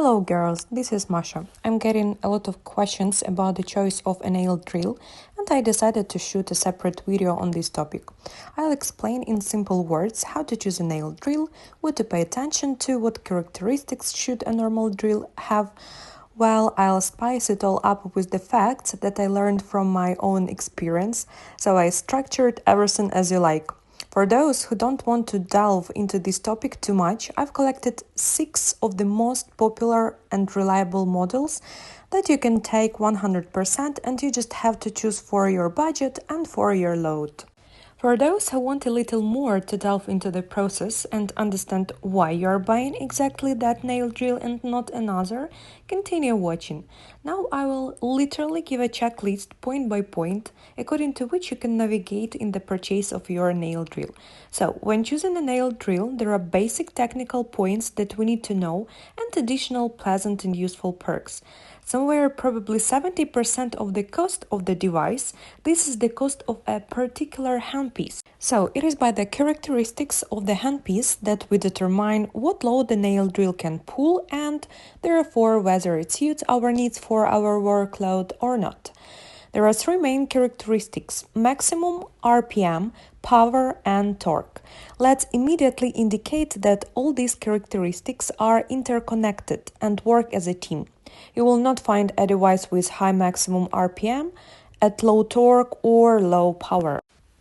Hello girls, this is Masha. I'm getting a lot of questions about the choice of a nail drill and I decided to shoot a separate video on this topic. I'll explain in simple words how to choose a nail drill, what to pay attention to, what characteristics should a normal drill have. Well, I'll spice it all up with the facts that I learned from my own experience, so I structured everything as you like. For those who don't want to delve into this topic too much, I've collected 6 of the most popular and reliable models that you can take 100% and you just have to choose for your budget and for your load. For those who want a little more to delve into the process and understand why you are buying exactly that nail drill and not another, continue watching. Now I will literally give a checklist point by point, according to which you can navigate in the purchase of your nail drill. So, when choosing a nail drill, there are basic technical points that we need to know and additional pleasant and useful perks. Somewhere probably 70% of the cost of the device, this is the cost of a particular handpiece. So it is by the characteristics of the handpiece that we determine what load the nail drill can pull and therefore whether it suits our needs for our workload or not. There are 3 main characteristics: maximum RPM, power and torque. Let's immediately indicate that all these characteristics are interconnected and work as a team. You will not find a device with high maximum RPM at low torque or low power.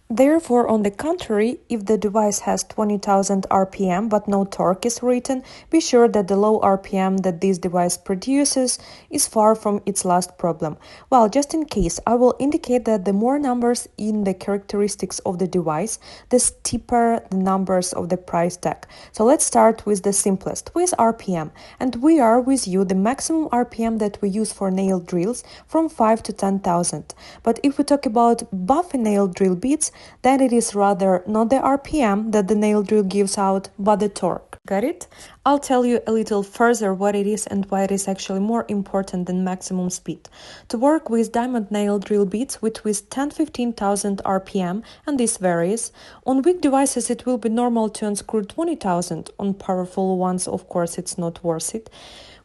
Therefore, on the contrary, if the device has 20,000 RPM but no torque is written, be sure that the low RPM that this device produces is far from its last problem. Well, just in case, I will indicate that the more numbers in the characteristics of the device, the steeper the numbers of the price tag. So let's start with the simplest, with RPM. And we are with you the maximum RPM that we use for nail drills from 5 to 10,000. But if we talk about buffy nail drill bits, then it is rather not the RPM that the nail drill gives out, but the torque. Got it? I'll tell you a little further what it is and why it is actually more important than maximum speed. To work with diamond nail drill bits with 10-15,000 RPM, and this varies, on weak devices it will be normal to unscrew 20,000. On powerful ones, of course, it's not worth it.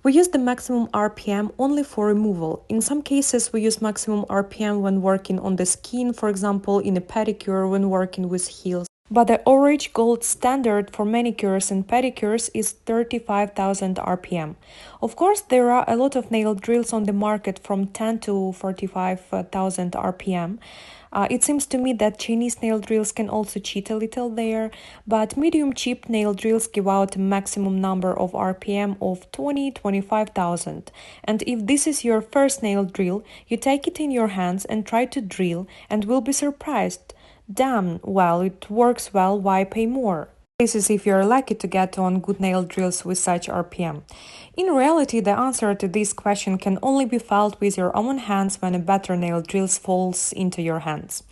We use the maximum RPM only for removal. In some cases, we use maximum RPM when working on the skin, for example, in a pedicure when working with heels. But the orange gold standard for manicures and pedicures is 35,000 RPM. Of course, there are a lot of nail drills on the market from 10 to 45,000 RPM. It seems to me that Chinese nail drills can also cheat a little there, but medium cheap nail drills give out a maximum number of RPM of 20-25,000. And if this is your first nail drill, you take it in your hands and try to drill and will be surprised. Damn, well, it works well, why pay more? This is if you're lucky to get on good nail drills with such RPM. In reality, the answer to this question can only be felt with your own hands when a better nail drill falls into your hands.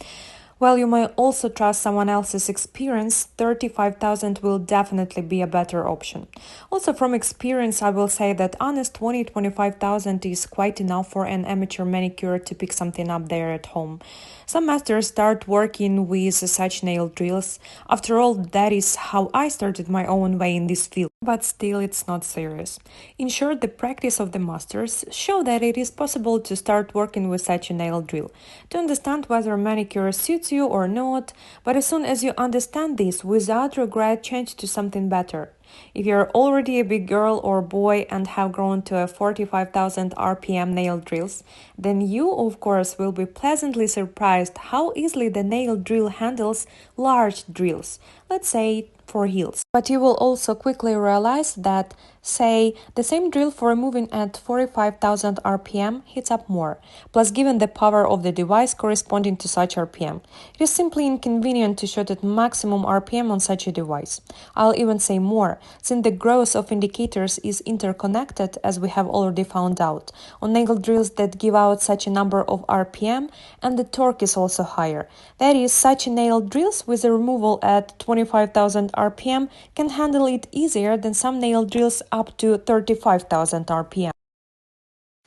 While you may also trust someone else's experience, 35,000 will definitely be a better option. Also from experience, I will say that honest 20-25,000 is quite enough for an amateur manicure to pick something up there at home. Some masters start working with such nail drills. After all, that is how I started my own way in this field. But still, it's not serious. In short, the practice of the masters show that it is possible to start working with such a nail drill. To understand whether manicure suits you or not, but as soon as you understand this, without regret, change to something better. If you're already a big girl or boy and have grown to a 45,000 RPM nail drills, then you, of course, will be pleasantly surprised how easily the nail drill handles large drills, let's say for heels. But you will also quickly realize that, say, the same drill for removing at 45,000 RPM heats up more, plus given the power of the device corresponding to such RPM, it is simply inconvenient to shoot at maximum RPM on such a device. I'll even say more, since the growth of indicators is interconnected, as we have already found out, on nail drills that give out such a number of RPM, and the torque is also higher. That is, such nail drills with a removal at 25,000 RPM can handle it easier than some nail drills up to 35,000 RPM.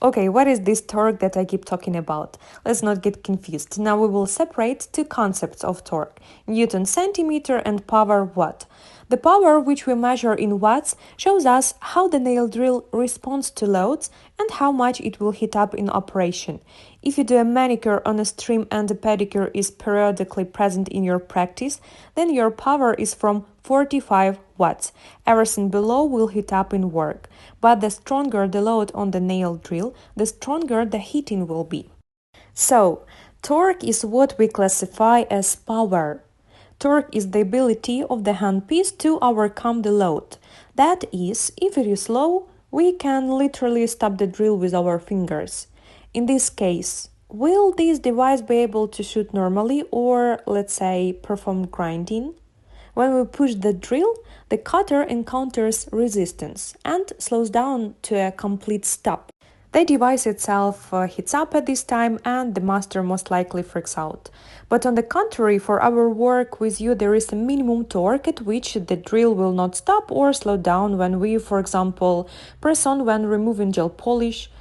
Okay, what is this torque that I keep talking about? Let's not get confused. Now we will separate 2 concepts of torque: Newton centimeter and power watt. The power, which we measure in watts, shows us how the nail drill responds to loads and how much it will heat up in operation. If you do a manicure on a stream and a pedicure is periodically present in your practice, then your power is from 45 watts. Everything below will heat up in work. But the stronger the load on the nail drill, the stronger the heating will be. So, torque is what we classify as power. Torque is the ability of the handpiece to overcome the load. That is, if it is low, we can literally stop the drill with our fingers. In this case, will this device be able to shoot normally or, let's say, perform grinding? When we push the drill, the cutter encounters resistance and slows down to a complete stop. The device itself heats up at this time and the master most likely freaks out. But on the contrary, for our work with you, there is a minimum torque at which the drill will not stop or slow down when we, for example, press on when removing gel polish,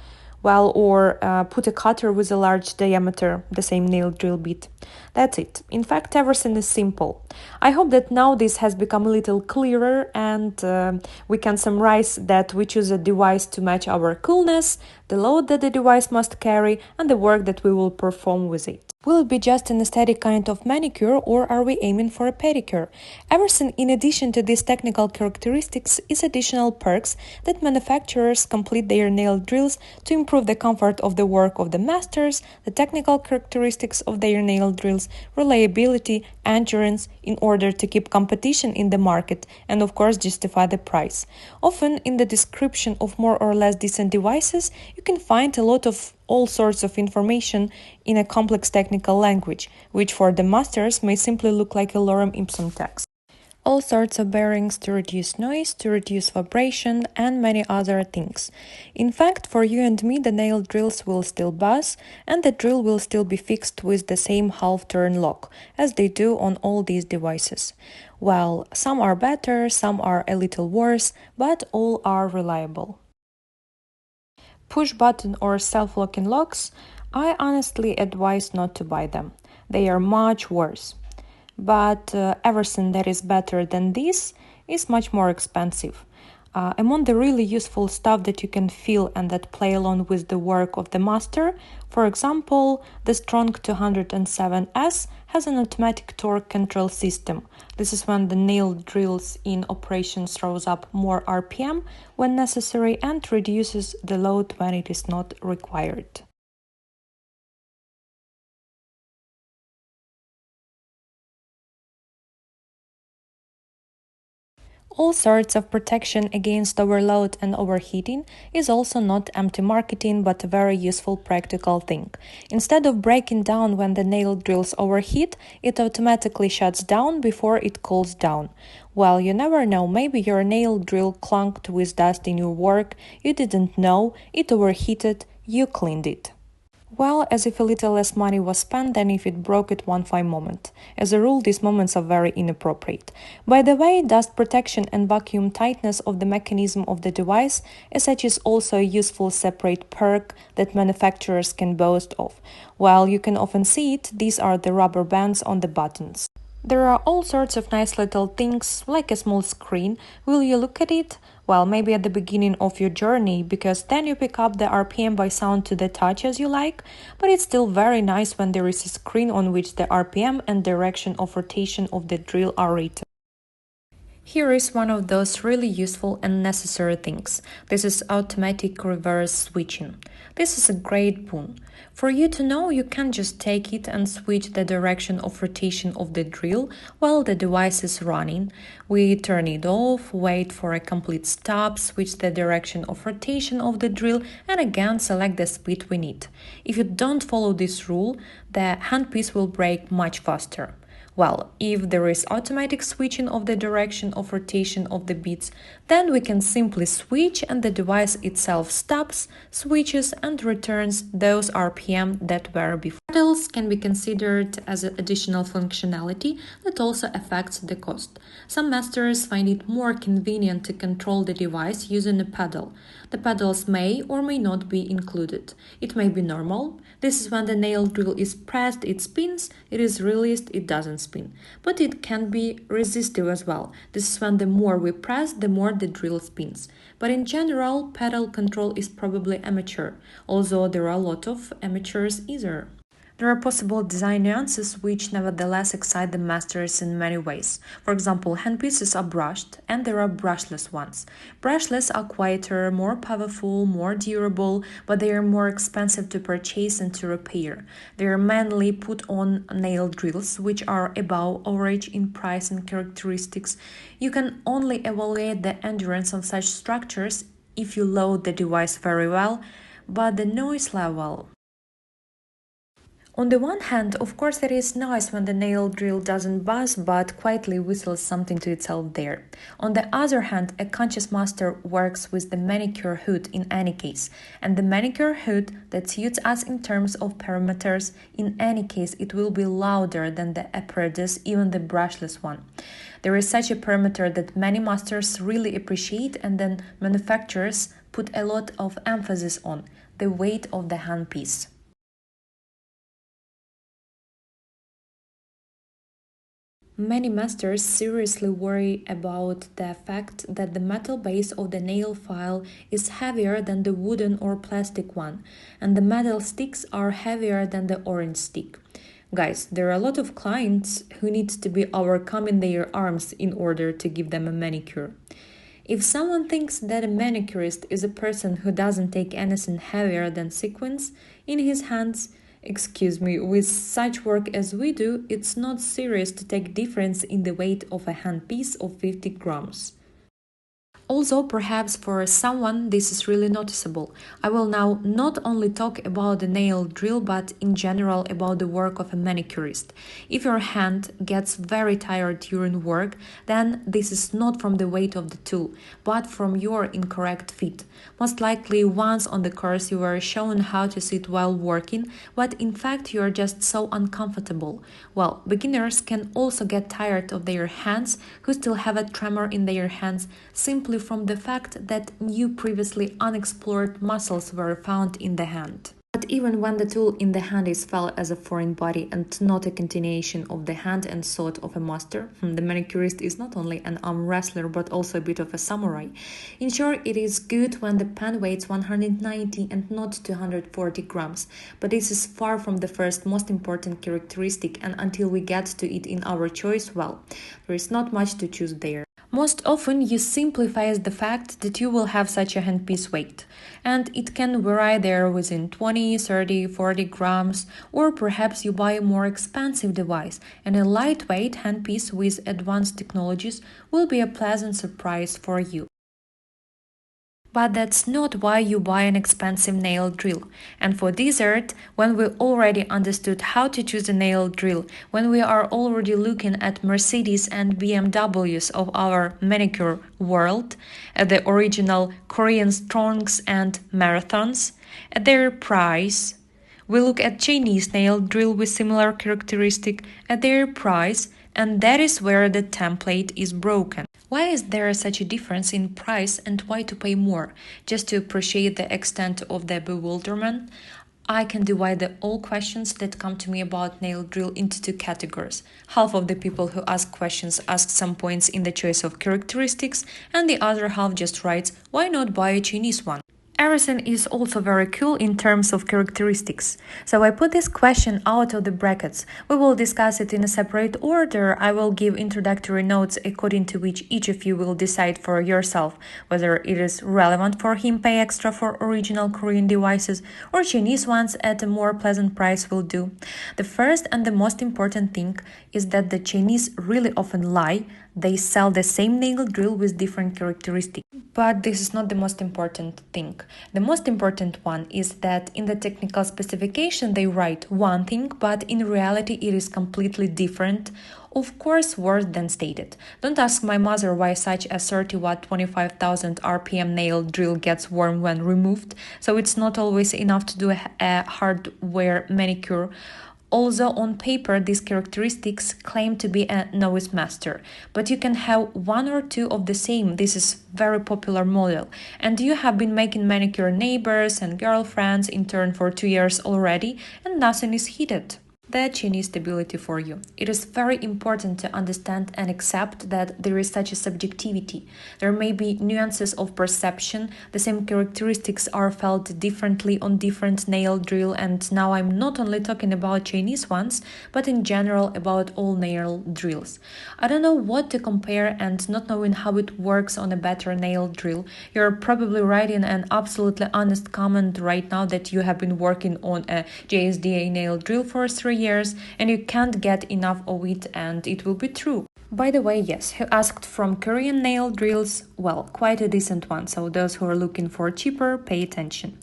or put a cutter with a large diameter, the same nail drill bit. That's it. In fact, everything is simple. I hope that now this has become a little clearer and we can summarize that we choose a device to match our coolness, the load that the device must carry, and the work that we will perform with it. Will it be just an aesthetic kind of manicure or are we aiming for a pedicure? Everything in addition to these technical characteristics is additional perks that manufacturers complete their nail drills to improve the comfort of the work of the masters, the technical characteristics of their nail drills, reliability, endurance, in order to keep competition in the market and of course justify the price. Often in the description of more or less decent devices, you can find a lot of all sorts of information in a complex technical language, which for the masters may simply look like a lorem ipsum text. All sorts of bearings to reduce noise, to reduce vibration, and many other things. In fact, for you and me, the nail drills will still buzz, and the drill will still be fixed with the same half-turn lock, as they do on all these devices. Well, some are better, some are a little worse, but all are reliable. Push-button or self-locking locks, I honestly advise not to buy them. They are much worse. But everything that is better than this is much more expensive. Among the really useful stuff that you can feel and that play along with the work of the master, for example, the Strong 207S has an automatic torque control system. This is when the nail drills in operation throws up more RPM when necessary and reduces the load when it is not required. All sorts of protection against overload and overheating is also not empty marketing but a very useful practical thing. Instead of breaking down when the nail drills overheat, it automatically shuts down before it cools down. Well, you never know, maybe your nail drill clunked with dust in your work, you didn't know, it overheated, you cleaned it. Well, as if a little less money was spent than if it broke at one fine moment. As a rule, these moments are very inappropriate. By the way, dust protection and vacuum tightness of the mechanism of the device as such is also a useful separate perk that manufacturers can boast of. While you can often see it, these are the rubber bands on the buttons. There are all sorts of nice little things, like a small screen. Will you look at it? Well, maybe at the beginning of your journey, because then you pick up the RPM by sound to the touch as you like, but it's still very nice when there is a screen on which the RPM and direction of rotation of the drill are written. Here is one of those really useful and necessary things. This is automatic reverse switching. This is a great boon. For you to know, you can just take it and switch the direction of rotation of the drill while the device is running. We turn it off, wait for a complete stop, switch the direction of rotation of the drill, and again select the speed we need. If you don't follow this rule, the handpiece will break much faster. Well, if there is automatic switching of the direction of rotation of the beats, then we can simply switch and the device itself stops, switches and returns those RPM that were before. Pedals can be considered as an additional functionality that also affects the cost. Some masters find it more convenient to control the device using a pedal. The pedals may or may not be included. It may be normal. This is when the nail drill is pressed, it spins, it is released, it doesn't spin. But it can be resistive as well. This is when the more we press, the more the drill spins. But in general, pedal control is probably amateur, although there are a lot of amateurs either. There are possible design nuances which nevertheless excite the masters in many ways. For example, handpieces are brushed and there are brushless ones. Brushless are quieter, more powerful, more durable, but they are more expensive to purchase and to repair. They are mainly put on nail drills, which are above average in price and characteristics. You can only evaluate the endurance of such structures if you load the device very well, but the noise level. On the one hand, of course, it is nice when the nail drill doesn't buzz but quietly whistles something to itself there. On the other hand, a conscious master works with the manicure hood in any case, and the manicure hood that suits us in terms of parameters, in any case, it will be louder than the apparatus, even the brushless one. There is such a parameter that many masters really appreciate, and then manufacturers put a lot of emphasis on the weight of the handpiece. Many masters seriously worry about the fact that the metal base of the nail file is heavier than the wooden or plastic one, and the metal sticks are heavier than the orange stick. Guys, there are a lot of clients who need to be overcoming their arms in order to give them a manicure. If someone thinks that a manicurist is a person who doesn't take anything heavier than sequins in his hands, excuse me, with such work as we do, it's not serious to take difference in the weight of a handpiece of 50 grams. Although perhaps for someone this is really noticeable, I will now not only talk about the nail drill but in general about the work of a manicurist. If your hand gets very tired during work, then this is not from the weight of the tool, but from your incorrect fit. Most likely once on the course you were shown how to sit while working, but in fact you are just so uncomfortable. Well, beginners can also get tired of their hands who still have a tremor in their hands simply from the fact that new previously unexplored muscles were found in the hand. But even when the tool in the hand is felt as a foreign body and not a continuation of the hand and thought of a master, the manicurist is not only an arm wrestler but also a bit of a samurai. In short, it is good when the pen weighs 190 and not 240 grams, but this is far from the first most important characteristic, and until we get to it in our choice, well, there is not much to choose there. Most often you simplify the fact that you will have such a handpiece weight, and it can vary there within 20, 30, 40 grams, or perhaps you buy a more expensive device, and a lightweight handpiece with advanced technologies will be a pleasant surprise for you. But that's not why you buy an expensive nail drill. And for dessert, when we already understood how to choose a nail drill, when we are already looking at Mercedes and BMWs of our manicure world, at the original Korean Strongs and Marathons, at their price, we look at Chinese nail drill with similar characteristic at their price, and that is where the template is broken. Why is there such a difference in price and why to pay more? Just to appreciate the extent of the bewilderment, I can divide all questions that come to me about nail drill into two categories. Half of the people who ask questions ask some points in the choice of characteristics, and the other half just writes, why not buy a Chinese one? Everything is also very cool in terms of characteristics. So I put this question out of the brackets. We will discuss it in a separate order. I will give introductory notes according to which each of you will decide for yourself whether it is relevant for him pay extra for original Korean devices or Chinese ones at a more pleasant price will do. The first and the most important thing is that the Chinese really often lie They sell the same nail drill with different characteristics. But this is not the most important thing. The most important one is that in the technical specification they write one thing, but in reality it is completely different. Of course, worse than stated. Don't ask my mother why such a 30-watt 25,000 RPM nail drill gets warm when removed, so it's not always enough to do a hardware manicure. Although on paper these characteristics claim to be a novice master, but you can have one or two of the same. This is very popular model, and you have been making manicure neighbors and girlfriends in turn for 2 years already, and nothing is heated. The Chinese stability for you. It is very important to understand and accept that there is such a subjectivity. There may be nuances of perception, the same characteristics are felt differently on different nail drill, and now I'm not only talking about Chinese ones, but in general about all nail drills. I don't know what to compare, and not knowing how it works on a better nail drill, you're probably writing an absolutely honest comment right now that you have been working on a JSDA nail drill for 3 years and you can't get enough of it, and it will be true. By the way, yes, who asked from Korean nail drills? Well, quite a decent one, so those who are looking for cheaper, pay attention.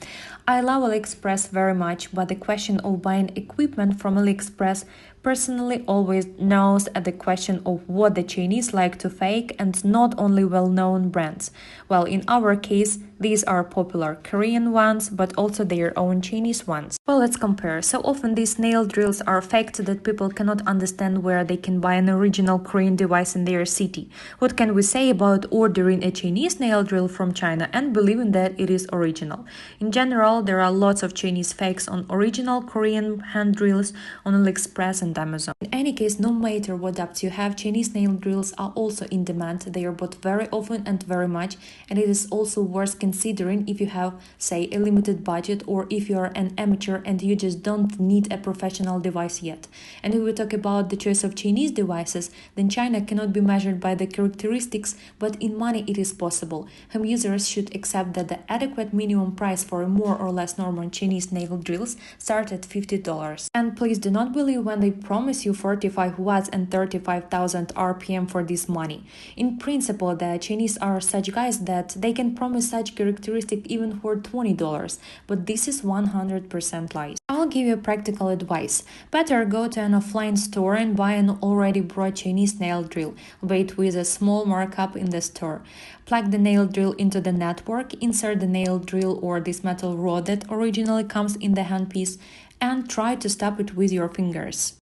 I love AliExpress very much, but the question of buying equipment from AliExpress personally always knows at the question of what the Chinese like to fake and not only well-known brands. Well, in our case, these are popular Korean ones, but also their own Chinese ones. Well, let's compare. So often these nail drills are faked that people cannot understand where they can buy an original Korean device in their city. What can we say about ordering a Chinese nail drill from China and believing that it is original? In general, there are lots of Chinese fakes on original Korean hand drills on AliExpress and Amazon. In any case, no matter what apps you have, Chinese nail drills are also in demand. They are bought very often and very much, and it is also worth considering if you have, say, a limited budget, or if you are an amateur and you just don't need a professional device yet. And if we talk about the choice of Chinese devices, then China cannot be measured by the characteristics, but in money it is possible. Home users should accept that the adequate minimum price for a more or less normal Chinese nail drills start at $50. And please do not believe when they promise you 45 watts and 35,000 RPM for this money. In principle, the Chinese are such guys that they can promise such characteristic even for $20, but this is 100% lies. I'll give you practical advice. Better go to an offline store and buy an already bought Chinese nail drill, wait with a small markup in the store. Plug the nail drill into the network, insert the nail drill or this metal rod that originally comes in the handpiece, and try to stop it with your fingers.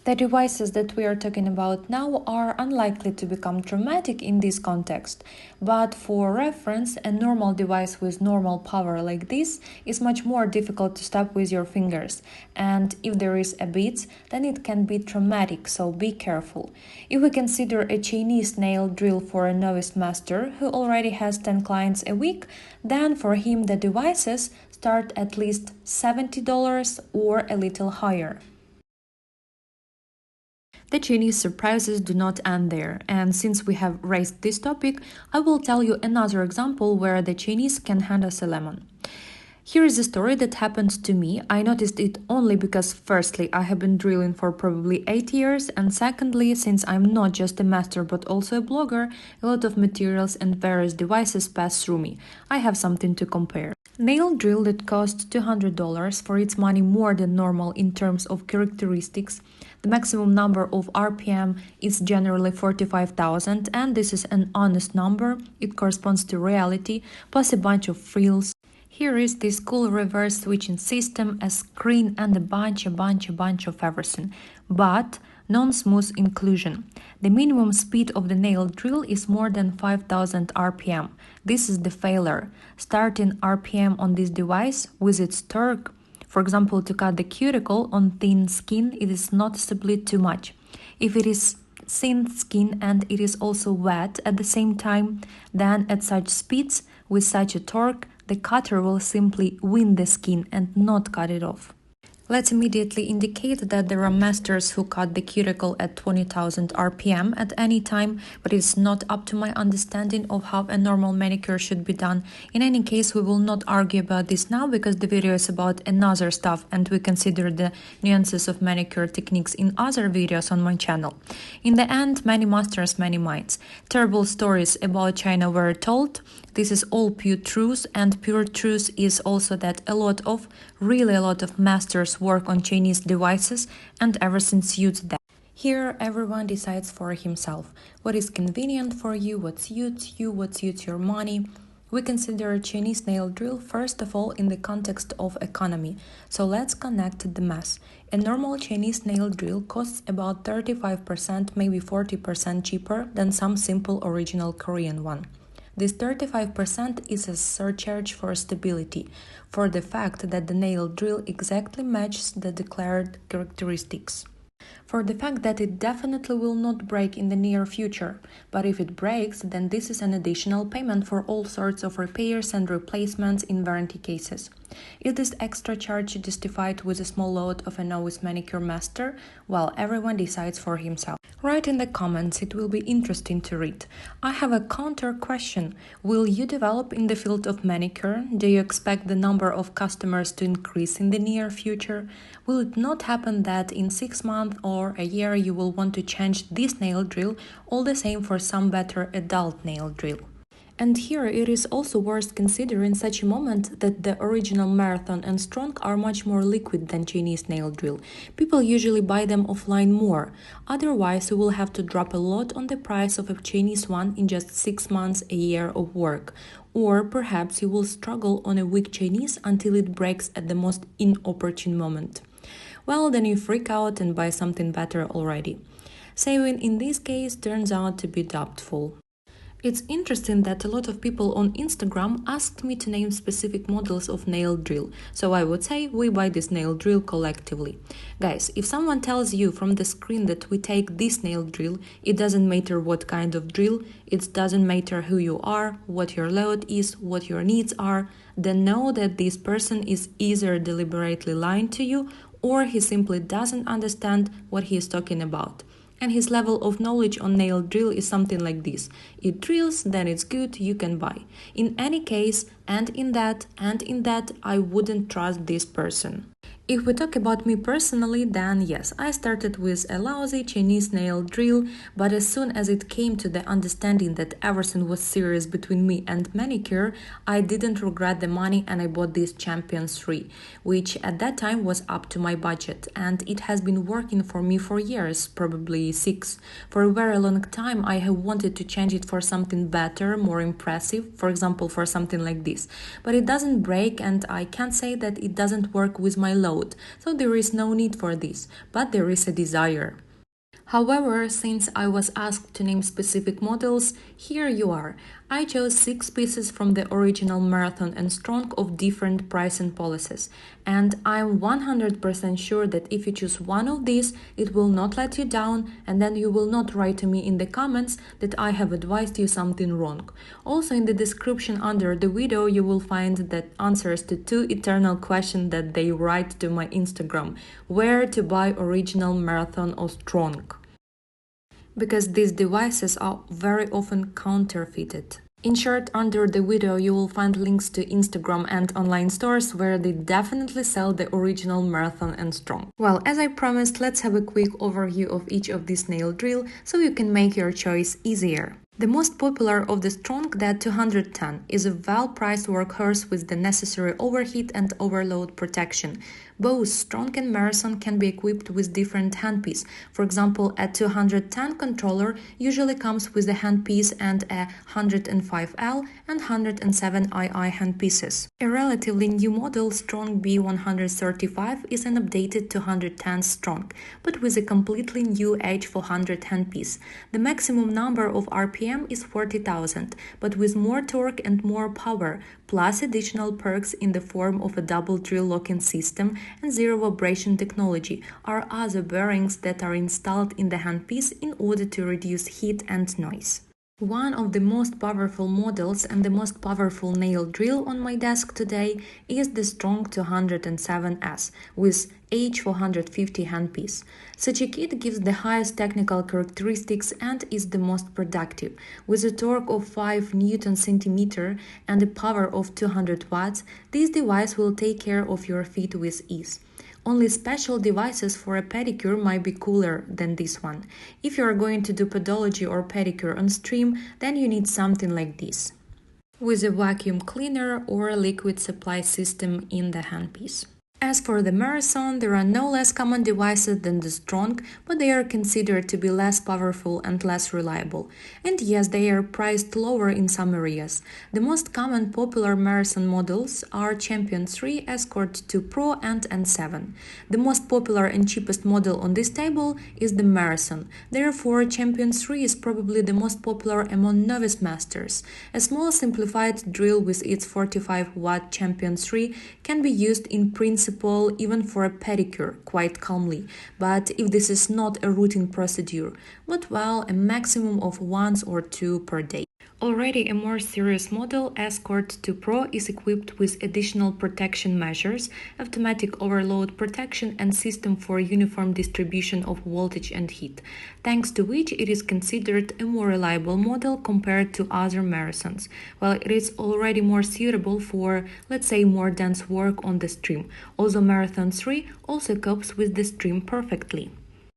The devices that we are talking about now are unlikely to become traumatic in this context, but for reference, a normal device with normal power like this is much more difficult to stop with your fingers, and if there is a bit, then it can be traumatic, so be careful. If we consider a Chinese nail drill for a novice master who already has 10 clients a week, then for him the devices start at least $70 or a little higher. The Chinese surprises do not end there, and since we have raised this topic, I will tell you another example where the Chinese can hand us a lemon. Here is a story that happened to me. I noticed it only because, firstly, I have been drilling for probably 8 years, and secondly, since I'm not just a master but also a blogger, a lot of materials and various devices pass through me. I have something to compare. Nail drill that costs $200 for its money more than normal in terms of characteristics. The maximum number of RPM is generally 45,000, and this is an honest number. It corresponds to reality, plus a bunch of frills. Here is this cool reverse switching system, a screen, and a bunch of everything. But non-smooth inclusion. The minimum speed of the nail drill is more than 5,000 RPM. This is the failure. Starting RPM on this device with its torque, for example, to cut the cuticle on thin skin, it is noticeably too much. If it is thin skin and it is also wet at the same time, then at such speeds, with such a torque, the cutter will simply win the skin and not cut it off. Let's immediately indicate that there are masters who cut the cuticle at 20,000 RPM at any time, but it's not up to my understanding of how a normal manicure should be done. In any case, we will not argue about this now because the video is about another stuff and we consider the nuances of manicure techniques in other videos on my channel. In the end, many masters, many minds. Terrible stories about China were told. This is all pure truth, and pure truth is also that really a lot of masters work on Chinese devices and everything suits them. Here, everyone decides for himself what is convenient for you, what suits your money. We consider Chinese nail drill first of all in the context of economy, so let's connect the math. A normal Chinese nail drill costs about 35%, maybe 40% cheaper than some simple original Korean one. This 35% is a surcharge for stability, for the fact that the nail drill exactly matches the declared characteristics. For the fact that it definitely will not break in the near future, but if it breaks, then this is an additional payment for all sorts of repairs and replacements in warranty cases. Is this extra charge justified with a small load of a novice manicure master? Well, everyone decides for himself. Write in the comments, it will be interesting to read. I have a counter question. Will you develop in the field of manicure? Do you expect the number of customers to increase in the near future? Will it not happen that in 6 months or a year you will want to change this nail drill, all the same for some better adult nail drill? And here it is also worth considering such a moment that the original Marathon and Strong are much more liquid than Chinese nail drill. People usually buy them offline more. Otherwise, you will have to drop a lot on the price of a Chinese one in just 6 months, a year of work. Or perhaps you will struggle on a weak Chinese until it breaks at the most inopportune moment. Well, then you freak out and buy something better already. Saving in this case turns out to be doubtful. It's interesting that a lot of people on Instagram asked me to name specific models of nail drill, so I would say we buy this nail drill collectively. Guys, if someone tells you from the screen that we take this nail drill, it doesn't matter what kind of drill, it doesn't matter who you are, what your load is, what your needs are, then know that this person is either deliberately lying to you or he simply doesn't understand what he is talking about. And his level of knowledge on nail drill is something like this. It drills, then it's good, you can buy. In any case, and in that, I wouldn't trust this person. If we talk about me personally, then yes, I started with a lousy Chinese nail drill, but as soon as it came to the understanding that everything was serious between me and Manicure, I didn't regret the money and I bought this Champion 3, which at that time was up to my budget, and it has been working for me for years, probably 6. For a very long time I have wanted to change it for something better, more impressive, for example for something like this, but it doesn't break and I can't say that it doesn't work with my load. So there is no need for this, but there is a desire. However, since I was asked to name specific models, here you are. I chose 6 pieces from the original Marathon and Strong of different pricing policies, and I'm 100% sure that if you choose one of these, it will not let you down, and then you will not write to me in the comments that I have advised you something wrong. Also in the description under the video you will find the answers to 2 eternal questions that they write to my Instagram: where to buy original Marathon or Strong? Because these devices are very often counterfeited. In short, under the video you will find links to Instagram and online stores where they definitely sell the original Marathon and Strong. Well, as I promised, let's have a quick overview of each of these nail drill so you can make your choice easier. The most popular of the Strong, that 210, is a well-priced workhorse with the necessary overheat and overload protection. Both Strong and Marathon can be equipped with different handpiece. For example, a 210 controller usually comes with a handpiece and a 105L and 107II handpieces. A relatively new model, Strong B135, is an updated 210 Strong, but with a completely new H400 handpiece. The maximum number of RPM is 40,000, but with more torque and more power, plus additional perks in the form of a double drill locking system and zero vibration technology, are other bearings that are installed in the handpiece in order to reduce heat and noise. One of the most powerful models and the most powerful nail drill on my desk today is the Strong 207S with H450 handpiece. Such a kit gives the highest technical characteristics and is the most productive. With a torque of 5 Newton centimeter and a power of 200 watts, this device will take care of your feet with ease. Only special devices for a pedicure might be cooler than this one. If you are going to do podology or pedicure on stream, then you need something like this, with a vacuum cleaner or a liquid supply system in the handpiece. As for the Marathon, there are no less common devices than the Strong, but they are considered to be less powerful and less reliable. And yes, they are priced lower in some areas. The most common popular Marathon models are Champion 3, Escort 2 Pro and N7. The most popular and cheapest model on this table is the Marathon. Therefore, Champion 3 is probably the most popular among novice masters. A small simplified drill with its 45-watt Champion 3 can be used in principle even for a pedicure quite calmly, but if this is not a routine procedure, but well, a maximum of once or two per day. Already a more serious model, Escort 2 Pro, is equipped with additional protection measures, automatic overload protection and system for uniform distribution of voltage and heat, thanks to which it is considered a more reliable model compared to other marathons, while it is already more suitable for, let's say, more dense work on the stream, although Marathon 3 also copes with the stream perfectly.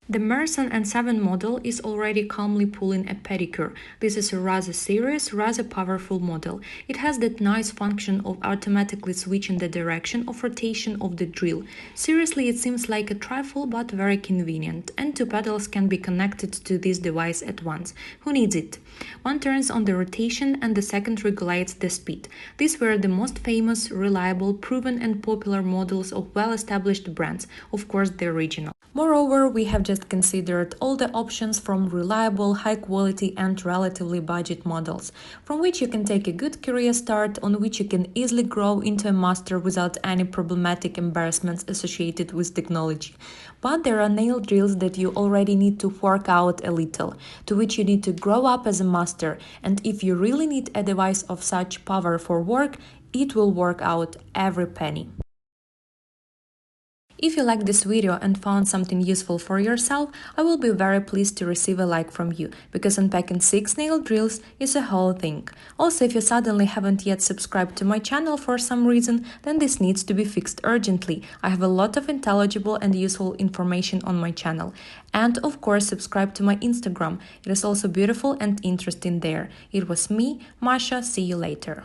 The Marathon N7 model is already calmly pulling a pedicure. This is a rather serious, rather powerful model. It has that nice function of automatically switching the direction of rotation of the drill. Seriously, it seems like a trifle, but very convenient, and two pedals can be connected to this device at once. Who needs it? One turns on the rotation and the second regulates the speed. These were the most famous, reliable, proven and popular models of well-established brands, of course the original. Moreover, we have just considered all the options from reliable, high quality and relatively budget models, from which you can take a good career start, on which you can easily grow into a master without any problematic embarrassments associated with technology. But there are nail drills that you already need to fork out a little, to which you need to grow up as a master, and if you really need a device of such power for work, it will work out every penny. If you liked this video and found something useful for yourself, I will be very pleased to receive a like from you, because unpacking 6 nail drills is a whole thing. Also, if you suddenly haven't yet subscribed to my channel for some reason, then this needs to be fixed urgently. I have a lot of intelligible and useful information on my channel. And of course, subscribe to my Instagram. It is also beautiful and interesting there. It was me, Masha. See you later.